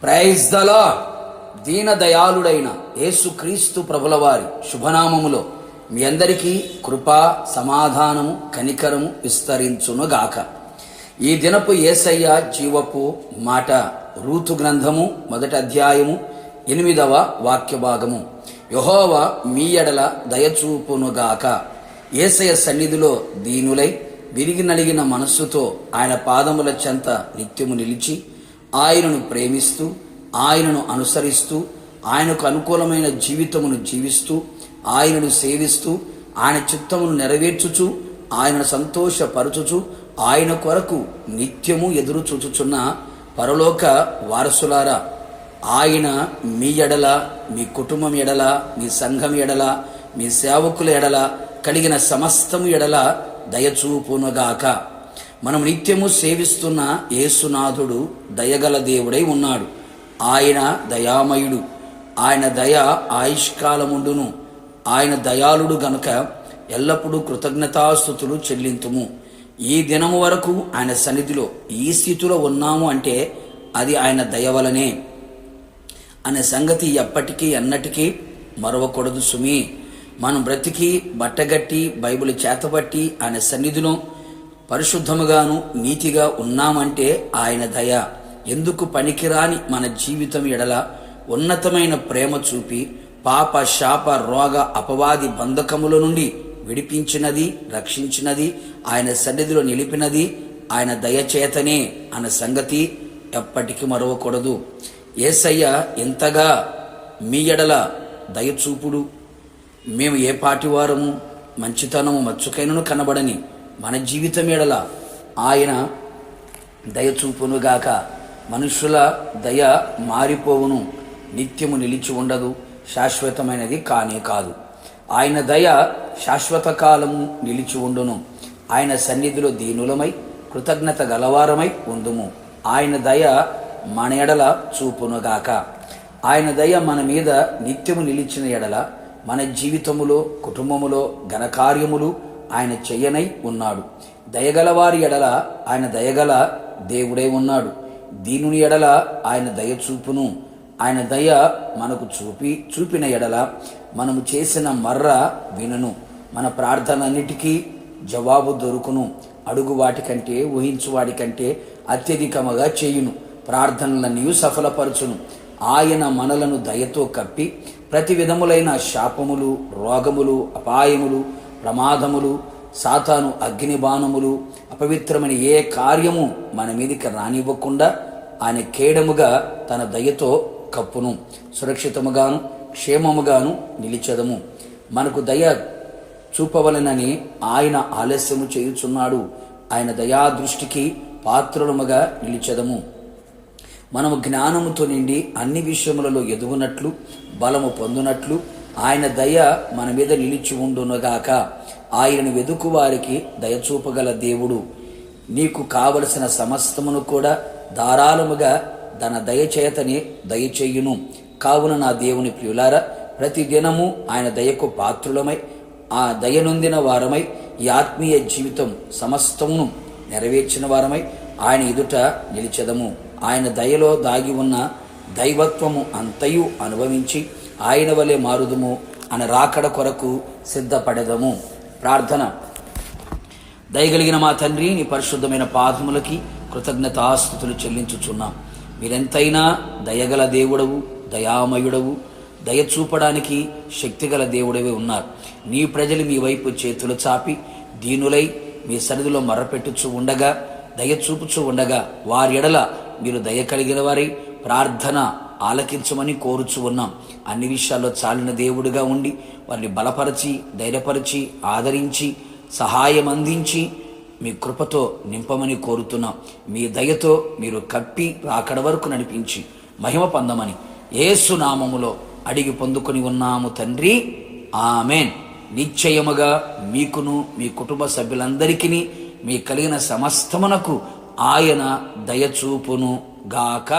Praise the lord. దీన దయాళుడైన యేసుక్రీస్తు ప్రభుల వారి శుభనామములో మీ అందరికీ కృపా, సమాధానము, కనికరము విస్తరించునుగాక. ఈ దినపు యేసయ్య జీవపు మాట రూతు గ్రంథము 1వ అధ్యాయము 8వ వాక్య భాగము. యెహోవా మీ ఎడల దయచూపునుగాక. యేసయ్య సన్నిధిలో దీనులై విరిగి నలిగిన మనస్సుతో ఆయన పాదముల చెంత నిత్యము నిలిచి ఆయనను ప్రేమిస్తూ, ఆయనను అనుసరిస్తూ, ఆయనకు అనుకూలమైన జీవితమును జీవిస్తూ, ఆయనను సేవిస్తూ, ఆయన చిత్తమును నెరవేర్చుచు, ఆయనను సంతోషపరచుచు, ఆయన కొరకు నిత్యము ఎదురు చూచుచున్న పరలోక వారసులారా, ఆయన మీ ఎడల, మీ కుటుంబం ఎడల, మీ సంఘం ఎడల, మీ సేవకుల ఎడల, కలిగిన సమస్తము ఎడల దయచూపునుగాక. మనం నిత్యము సేవిస్తున్న యేసునాథుడు దయగల దేవుడై ఉన్నాడు. ఆయన దయామయుడు. ఆయన దయ ఆయుష్కాలముండును. ఆయన దయాళుడు గనుక ఎల్లప్పుడూ కృతజ్ఞతాస్తుతులు చెల్లింతుము. ఈ దినము వరకు ఆయన సన్నిధిలో ఈ స్థితిలో ఉన్నాము అంటే అది ఆయన దయ వలనే అనే సంగతి ఎప్పటికీ ఎన్నటికీ మరవకూడదు సుమి. మనం బ్రతికి బట్టగట్టి బైబిల్ చేతబట్టి ఆయన సన్నిధిలో పరిశుద్ధముగాను నీతిగా ఉన్నామంటే ఆయన దయ. ఎందుకు పనికిరాని మన జీవితం ఎడల ఉన్నతమైన ప్రేమ చూపి పాప, శాప, రోగ, అపవాది బంధకముల నుండి విడిపించినది, రక్షించినది, ఆయన సన్నిధిలో నిలిపినది ఆయన దయచేతనే అన్న సంగతి ఎప్పటికీ మరవకూడదు. యేసయ్య ఎంతగా మీ ఎడల దయచూపుడు. మేము ఏ పాటివారము, మంచితనము మచ్చుకైనను కనబడని మన జీవితం ఎడల ఆయన దయచూపునుగాక. మనుషుల దయ మారిపోవును, నిత్యము నిలిచి ఉండదు, శాశ్వతమైనది కానే కాదు. ఆయన దయ శాశ్వత కాలము నిలిచి ఉండును. ఆయన సన్నిధిలో దీనులమై కృతజ్ఞత గలవారమై ఉందుము. ఆయన దయ మన ఎడల చూపునుగాక. ఆయన దయ మన మీద నిత్యము నిలిచిన ఎడల మన జీవితములో, కుటుంబములో ఘనకార్యములు ఆయన చెయ్యనై ఉన్నాడు. దయగలవారి ఎడల ఆయన దయగల దేవుడై ఉన్నాడు. దీనుని ఎడల ఆయన దయ చూపును. ఆయన దయ మనకు చూపిన ఎడల మనము చేసిన మర్ర వినును. మన ప్రార్థనన్నిటికీ జవాబు దొరుకును. అడుగు వాటికంటే, ఊహించు వాటికంటే అత్యధికముగా చేయును. ప్రార్థనలన్నీ సఫలపరచును. ఆయన మనలను దయతో కప్పి ప్రతి విధములైన శాపములు, రోగములు, అపాయములు, ప్రమాదములు, సాతాను అగ్నిబాణములు, అపవిత్రమైన ఏ కార్యము మన మీదికి రానివ్వకుండా ఆయన కేడముగా తన దయతో కప్పును. సురక్షితముగాను క్షేమముగాను నిలిచెదము. మనకు దయ చూపవలనని ఆయన ఆలస్యము చేయుచున్నాడు. ఆయన దయా దృష్టికి పాత్రులముగా నిలిచెదము. మనము జ్ఞానముతో నిండి అన్ని విషయములలో ఎదుగునట్లు, బలము పొందునట్లు ఆయన దయ మన మీద నిలిచి ఉండునుగాక. ఆయనను వెదుకు వారికి దయచూపగల దేవుడు నీకు కావలసిన సమస్తమును కూడా ధారాళముగా తన దయచేతనే దయచేయును. కావున నా దేవుని ప్రియులారా, ప్రతి దినము ఆయన దయకు పాత్రులమై, ఆ దయనొందిన వారమై, ఈ ఆత్మీయ జీవితం సమస్తమును నెరవేర్చిన వారమై ఆయన ఎదుట నిలిచెదము. ఆయన దయలో దాగి ఉన్న దైవత్వము అంతయు అనుభవించి ఆయన వలె మారుదుము అన్న రాకడ కొరకు సిద్ధపడెదము. ప్రార్థన. దయగలిగిన మా తండ్రి, నీ పరిశుద్ధమైన పాదములకి కృతజ్ఞతాస్తుతులు చెల్లించుచున్నాం. మీరెంతైనా దయగల దేవుడవు, దయామయుడవు, దయ చూపడానికి శక్తిగల దేవుడవే ఉన్నారు. నీ ప్రజలు మీ వైపు చేతులు చాపి దీనులై మీ సన్నిధిలో మర్రపెట్టుచు ఉండగా, దయ చూపుచూ ఉండగా వారి ఎడల మీరు దయ కలిగిన వారి ప్రార్థన ఆలకించమని కోరుచు ఉన్నాం. అన్ని విషయాల్లో చాలిన దేవుడిగా ఉండి వారిని బలపరిచి, ధైర్యపరిచి, ఆదరించి, సహాయం అందించి మీ కృపతో నింపమని కోరుతున్నాం. మీ దయతో మీరు కప్పి రాకడ వరకు నడిపించి మహిమ పొందమని యేసు నామములో అడిగి పొందుకొని ఉన్నాము తండ్రి. ఆమెన్. నిశ్చయముగా మీకును మీ కుటుంబ సభ్యులందరికీ మీ కలిగిన సమస్తమునకు ఆయన దయచూపును గాక.